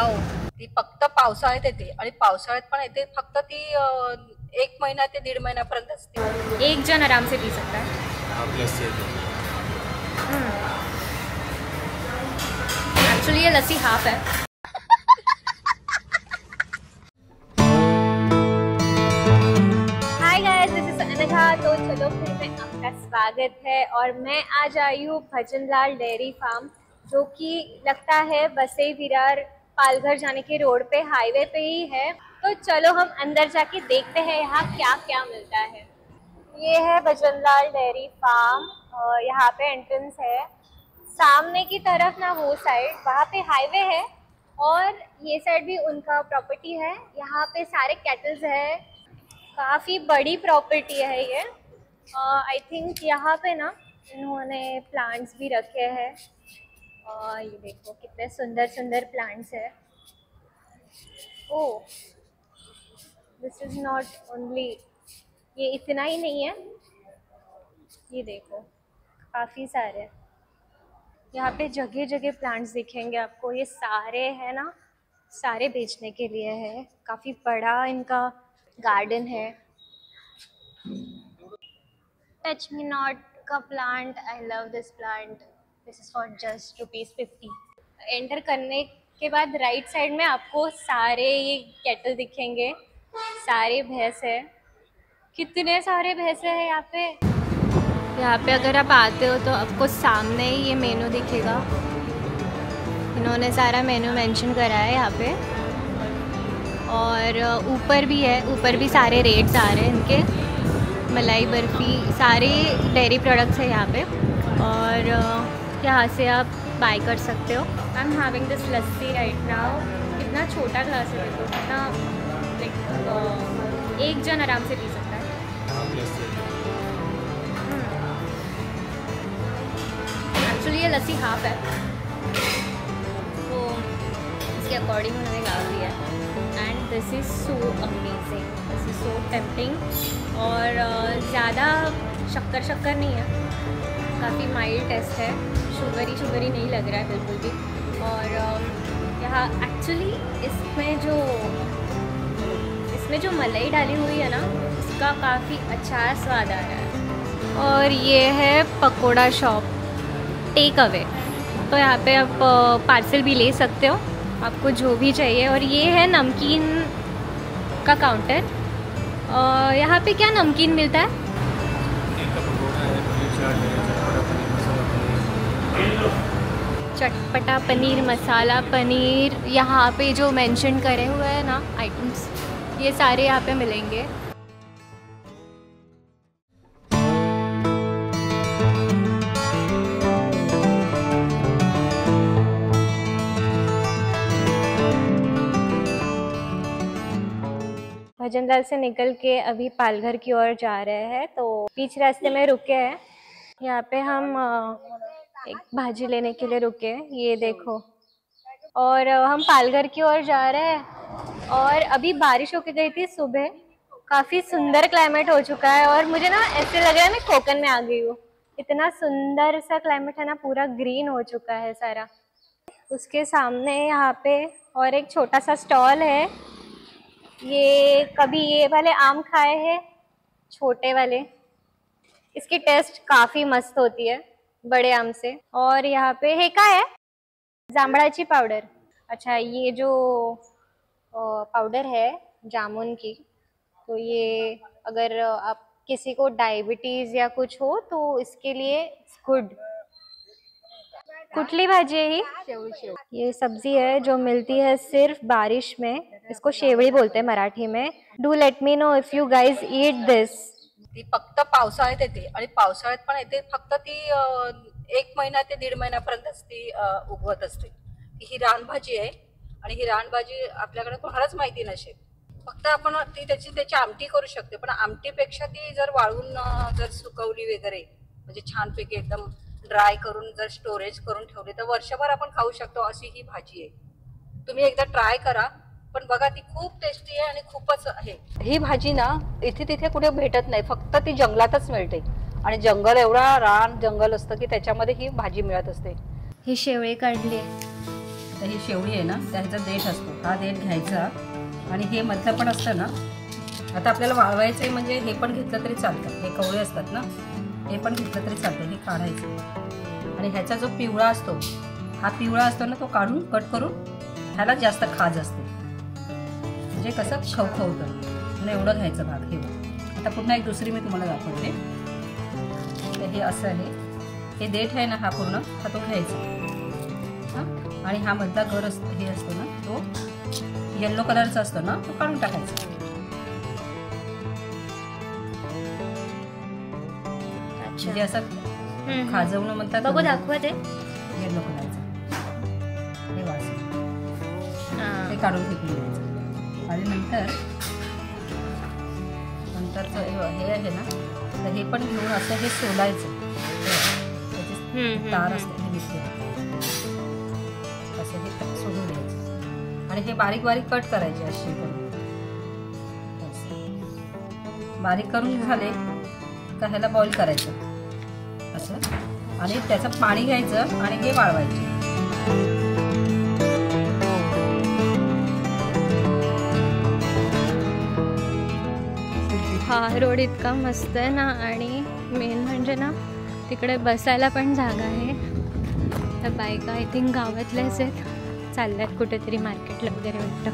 Wow, ती फक्त पावसाळ्यात येते आणि पावसाळ्यात पण येते फक्त ती 1 महिना ते 1.5 महिन्यापर्यंत असते. एक जन आराम से पी सकता है. एक्चुअली ये लस्सी हाफ है. Hi guys, this is Anagha. तो चलो फिर में आपका स्वागत है और मैं आज आई हूँ भजनलाल डेयरी फार्म, जो कि लगता है बसई विरार पालघर जाने के रोड पे हाईवे पे ही है. तो चलो हम अंदर जाके देखते हैं यहाँ क्या क्या मिलता है. ये है भजनलाल डेयरी फार्म. यहाँ पे एंट्रेंस है. सामने की तरफ ना वो साइड वहाँ पे हाईवे है और ये साइड भी उनका प्रॉपर्टी है. यहाँ पे सारे कैटल्स है. काफ़ी बड़ी प्रॉपर्टी है ये. आई थिंक यहाँ पे ना इन्होंने प्लांट्स भी रखे हैं. ये देखो कितने सुंदर सुंदर प्लांट्स है. ओह, दिस इज नॉट ओनली, ये इतना ही नहीं है, ये देखो काफ़ी सारे यहाँ पे जगह जगह प्लांट्स दिखेंगे आपको. ये सारे है ना, सारे बेचने के लिए है. काफ़ी बड़ा इनका गार्डन है. टच मी नॉट का plant, I love this plant. This is for just ₹50. Enter करने के बाद राइट साइड में आपको सारे ये केटल दिखेंगे. सारे भैंस है, कितने सारे भैंसे हैं यहाँ पे. यहाँ पे अगर आप आते हो तो आपको सामने ही ये मेनू दिखेगा. इन्होंने सारा मेनू मेंशन करा है यहाँ पे. और ऊपर भी है, ऊपर भी सारे रेट्स आ रहे हैं इनके. मलाई बर्फ़ी, सारे डेयरी प्रोडक्ट्स है यहाँ पे और यहाँ से आप बाय कर सकते हो. I am having this lassi right now. कितना छोटा ग्लास है देखो, कितना लाइक एक जन आराम से पी सकता है. एक्चुअली ये लस्सी हाफ है तो इसके अकॉर्डिंग उन्होंने डाल दिया है. End this is so amazing, this is so tempting. और ज़्यादा शक्कर नहीं है, काफ़ी माइल्ड टेस्ट है. शुगरी नहीं लग रहा है बिल्कुल भी. और यहाँ एक्चुअली इसमें जो मलाई डाली हुई है ना, उसका काफ़ी अच्छा स्वाद आ रहा है. और ये है पकोड़ा शॉप, टेक अवे. तो यहाँ पे आप पार्सल भी ले सकते हो आपको जो भी चाहिए. और ये है नमकीन का काउंटर. यहाँ पे क्या नमकीन मिलता है? चटपटा पनीर, मसाला पनीर. यहाँ पे जो मेंशन करे हुए हैं ना आइटम्स, ये सारे यहाँ पे मिलेंगे. भजनलाल से निकल के अभी पालघर की ओर जा रहे हैं. तो बीच रास्ते में रुके हैं. यहाँ पे हम एक भाजी लेने के लिए रुके हैं, ये देखो. और हम पालघर की ओर जा रहे हैं और अभी बारिश होके गई थी सुबह. काफ़ी सुंदर क्लाइमेट हो चुका है और मुझे ना ऐसे लग रहा है मैं कोकन में आ गई हूँ. इतना सुंदर सा क्लाइमेट है ना, पूरा ग्रीन हो चुका है सारा. उसके सामने यहाँ पे और एक छोटा सा स्टॉल है. ये कभी ये वाले आम खाए हैं, छोटे वाले. इसकी टेस्ट काफ़ी मस्त होती है बड़े आम से. और यहाँ पे है क्या है, जांभळाची पाउडर. अच्छा, ये जो पाउडर है जामुन की, तो ये अगर आप किसी को डायबिटीज़ या कुछ हो तो इसके लिए गुड. कुटली भाजी है ही. ये सब्जी है जो मिलती है सिर्फ बारिश में. इसको शेवड़ी बोलते हैं मराठी में. Do let me know if you guys eat this. ती फक्त पावसाळ्यात येते आणि पावसाळ्यात पण येते फक्त ती 1 महिना ते 1.5 महिन्यापर्यंतच ती उगवत असते. ही रानभाजी आहे आणि ही रानभाजी आपल्याकडे कोणालाच माहिती नसेल. फक्त आपण त्याची आमटी करू शकते. पण आमटीपेक्षा ती जर वाळून जर सुकवली वगैरे, म्हणजे छानपैकी एकदम ड्राय करून जर स्टोरेज करून ठेवली तर वर्षभर आपण खाऊ शकतो. अशी ही भाजी आहे. तुम्ही एकदा ट्राय करा. पण बघा, ती खूप टेस्टी आहे आणि खूपच आहे. ही भाजी ना इथे तिथे कुठे भेटत नाही, फक्त ती जंगलातच मिळते. आणि जंगल एवढा रान जंगल असतं की त्याच्यामध्ये ही भाजी मिळत असते. ही शेवळी काढली तर ही शेवळी आहे ना, त्याचा देठ असतो, हा देठ घ्यायचा आणि हे मधलं पण असतं ना, आता आपल्याला वाळवायचं आहे म्हणजे हे पण घेतलं तरी चालतं, हे कवळे असतात ना, हे पण घेतलं तरी चालतं. हे काढायचं आणि ह्याचा जो पिवळा असतो, हा पिवळा असतो ना, तो काढून कट करून ह्याला जास्त खाज असते, म्हणजे कसं खवखवतं म्हणून एवढं घ्यायचं भाग. हे आता पुन्हा एक दुसरी मी तुम्हाला दाखवते. तर हे असं आहे, हे देठ आहे ना, हा पूर्ण हा तो घ्यायचा हां, आणि हा मधला गर असतो, हे असतो ना, तो येल्लो कलरचा असतो ना, तो काढून टाकायचा. म्हणजे असं खाजवणं म्हणतात, बघू दाखवा ते येल्लो कलरचं हे वास, ते काढून फेकून द्यायचं. आणि नंतरचं हे आहे ना, तर हे पण घेऊन असं हे सोलायचं, त्याची तार असते हे निघते, असं हे सोडून द्यायचं आणि हे बारीक बारीक कट करायचे असे करून. बारीक करून झाले का ह्याला बॉईल करायचं असं, आणि त्याचं पाणी घ्यायचं आणि हे वाळवायचे. हा रोड इतका मस्त आहे ना, आणि मेन म्हणजे ना तिकडे बसायला पण जागा आहे. तर बायका आय थिंक गावातल्याच आहेत, चालल्यात कुठेतरी मार्केटला वगैरे वाटतं,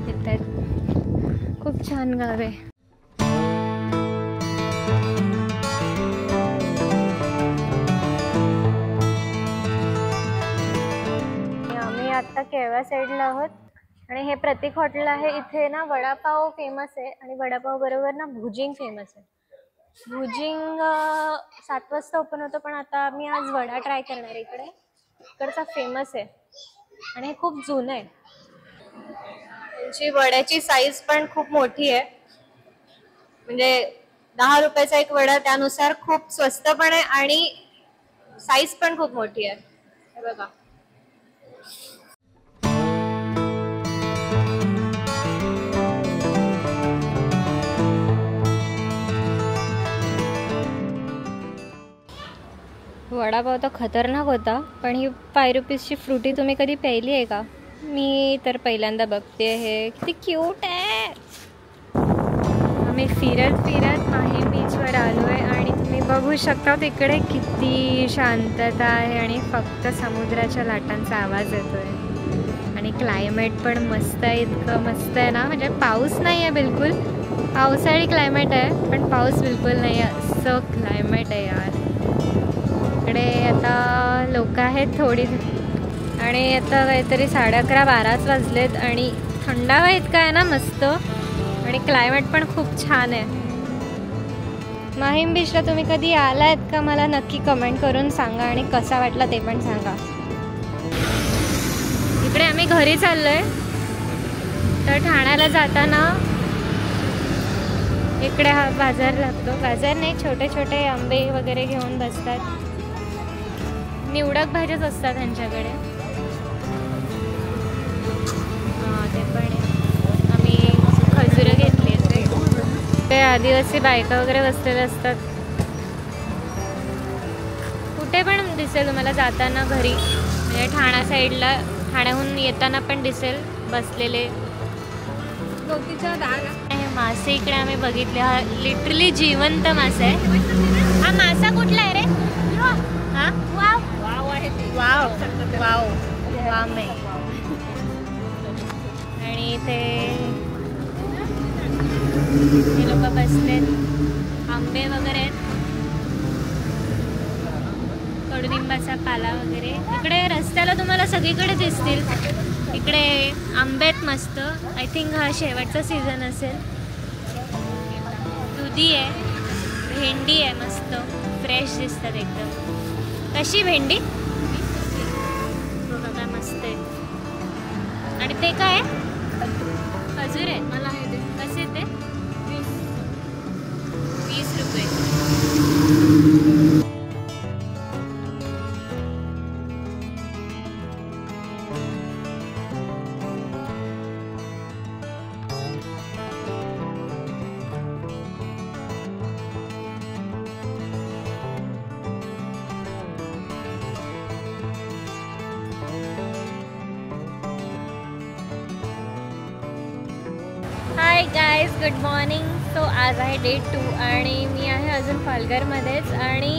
येत आहेत. खूप छान गाव आहे. आम्ही आता केळवा साईडला आहोत आणि हे प्रतीक हॉटेल आहे. इथे ना वडापाव फेमस आहे आणि वडापाव बरोबर ना भुजिंग फेमस आहे. भुजिंग 7 वाजता ओपन होतं, पण आता मी आज वडा ट्राय करणार आहे. इकडचा फेमस आहे आणि हे खूप जुनं आहे. त्यांची वड्याची साईज पण खूप मोठी आहे, म्हणजे 10 रुपयाचा एक वडा, त्यानुसार खूप स्वस्त पण आहे आणि साईज पण खूप मोठी आहे. हे बघा, वडापाव तर खतरनाक होता, पण ही 5 रुपीजची फ्रुटी तुम्ही कधी प्यायली आहे का? मी तर पहिल्यांदा बघते. हे किती क्यूट आहे. आम्ही फिरत फिरत माहीम बीचवर आलो आहे आणि तुम्ही बघू शकता तिकडे किती शांतता आहे आणि फक्त समुद्राच्या लाटांचा आवाज येतो आहे. आणि क्लायमेट पण मस्त आहे, इतकं मस्त आहे ना, म्हणजे पाऊस नाही आहे बिलकुल, पावसाळी क्लायमेट आहे पण पाऊस बिलकुल नाही आहे, असं क्लायमेट आहे यार. इकडे आता लोक आहेत थोडी, आणि आता काहीतरी 11:30-12 वाजलेत आणि थंडावा इतका आहे ना मस्त, आणि क्लायमेट पण खूप छान आहे. माहीम बीचला तुम्ही कधी आलात का? मला नक्की कमेंट करून सांगा आणि कसा वाटला ते पण सांगा. इकडे आम्ही घरी चाललोय, तर ठाण्याला जाताना इकडे हा बाजार लागतो. बाजार नाही, छोटे छोटे आंबे वगैरे घेऊन बसतात. निवडक भाज्याच असतात त्यांच्याकडे. ते पण आम्ही खजुरं घेतली ते. ते आदिवासी बायका वगैरे बसलेले असतात. कुठे पण दिसेल तुम्हाला जाताना घरी, म्हणजे ठाणा साईडला, ठाण्याहून येताना पण दिसेल बसलेले. हे मासे इकडे आम्ही बघितले, हा लिटरली जिवंत मासा आहे. हा मासा कुठला आहे रे? हा वाव वाव वाव वाव मे. आणि इथे हे लोक बसलेत, आंबे वगैरे आहेत, कडुलिंबाचा पाला वगैरे. इकडे रस्त्याला तुम्हाला सगळीकडे दिसतील. इकडे आंबे आहेत मस्त. आय थिंक हा शेवटचा सीझन असेल. दुधी आहे, भेंडी आहे, मस्त फ्रेश दिसतात एकदम. कशी भेंडी? बघा मस्त आहे. आणि ते काय आहे? खजूर आहे. मला हे दे. कसे ते? 20 रुपये. Guys good morning. सो आज आहे डे 2 आणि मी आहे अजून पालघरमध्येच. आणि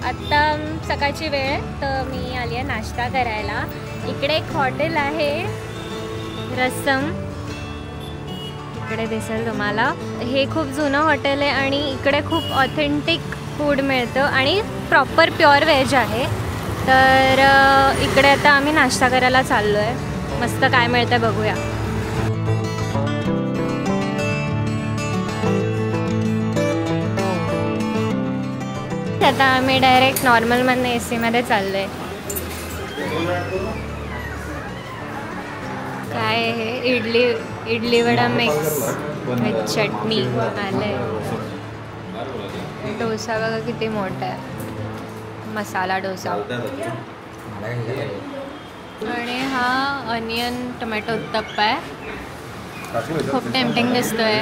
आत्ता सकाळची वेळ आहे तर मी आली आहे नाश्ता करायला. इकडे एक हॉटेल आहे रसम, इकडे दिसेल तुम्हाला. हे खूप जुनं हॉटेल आहे आणि इकडे खूप ऑथेंटिक फूड मिळतं आणि प्रॉपर प्युअर व्हेज आहे. तर इकडे आता आम्ही नाश्ता करायला चाललो आहे. मस्त काय मिळतं बघूया. आता आम्ही डायरेक्ट नॉर्मलमधनं AC मध्ये चाललो आहे. काय हे इडली वडा मिक्स विथ चटणी आलंय. डोसा बघा किती मोठा आहे, मसाला डोसा. आणि हा अनियन टोमॅटो उत्तप्पा आहे. खूप टेम्पटिंग दिसतोय.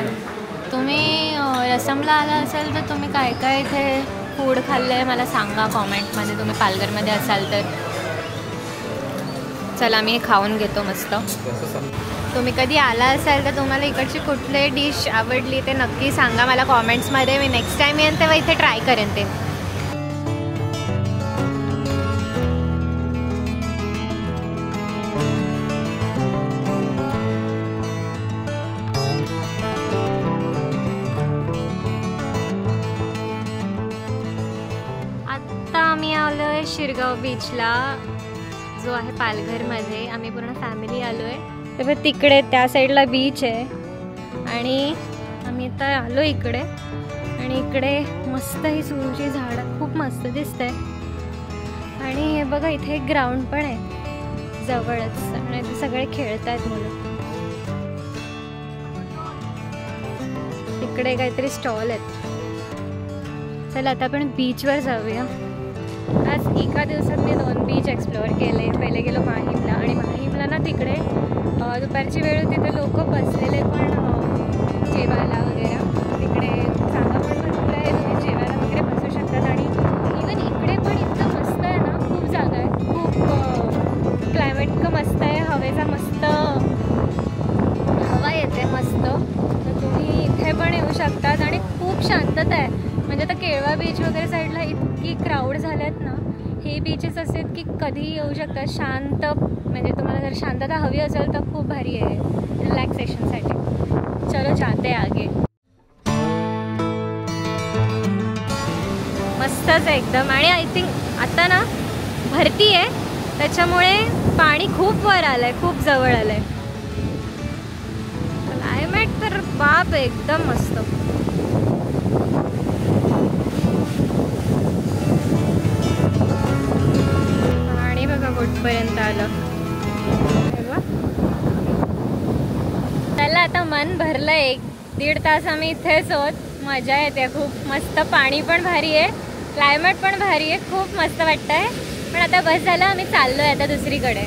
तुम्ही रसमला आला असाल तर तुम्ही काय काय इथे फूड खाल्लं आहे मला सांगा कॉमेंटमध्ये. तुम्ही पालघरमध्ये असाल तर. चला मी खाऊन घेतो मस्त. तुम्ही कधी आला असाल तर तुम्हाला इकडची कुठली डिश आवडली ते नक्की सांगा मला कॉमेंट्समध्ये. मी नेक्स्ट टाईम येईन तेव्हा इथे ट्राय करेन ते. आत्ता आम्ही आलो आहे शिरगाव बीचला जो आहे पालघरमध्ये. आम्ही पूर्ण फॅमिली आलो आहे. तेव्हा तिकडे त्या साईडला बीच आहे आणि आम्ही आता आलो इकडे. आणि इकडे मस्त ही सुरूची झाडं खूप मस्त दिसत आहे. आणि हे बघा इथे एक ग्राउंड पण आहे जवळच आणि ते सगळे खेळत आहेत मुलं. इकडे काहीतरी स्टॉल आहेत. चला आता आपण बीचवर जाऊया. आज एका दिवसात मी 2 बीच एक्सप्लोअर केले. पहिले गेलो माहीमला आणि माहीमला ना तिकडे दुपारची वेळ होती तर लोक बसलेले पण जेवायला वगैरे. तिकडे जागा पण भरपूर आहे, तुम्ही जेवायला वगैरे बसू शकतात. आणि इवन इकडे पण इतकं मस्त आहे ना, खूप जागा आहे. खूप क्लायमेट इतकं मस्त आहे, हवेचा मस्त हवा येते मस्त. तर तुम्ही इथे पण येऊ शकतात आणि खूप शांतता आहे. म्हणजे आता केळवा बीच वगैरे साईडला इतकी क्राऊड झाल्यात ना. हे बीचेस असे की कधीही येऊ शकतात शांत. म्हणजे तुम्हाला जर शांतता हवी असेल तर खूप भारी आहे रिलॅक्सेशनसाठी. चलो जाते आगे. मस्तच एकदम. आणि आय थिंक आता ना भरती आहे त्याच्यामुळे पाणी खूप वर आलं आहे, खूप जवळ आलं आहे. क्लायमेट तर बाप एकदम मस्त. पाणी बघा कुठपर्यंत आलं. त्याला आता मन भरलं. 1-1.5 तास आम्ही इथेच आहोत. मजा येते खूप मस्त. पाणी पण भारी आहे, क्लायमेट पण भारी आहे, खूप मस्त वाटतंय. पण आता बस झालं, आम्ही चाललोय आता दुसरीकडे.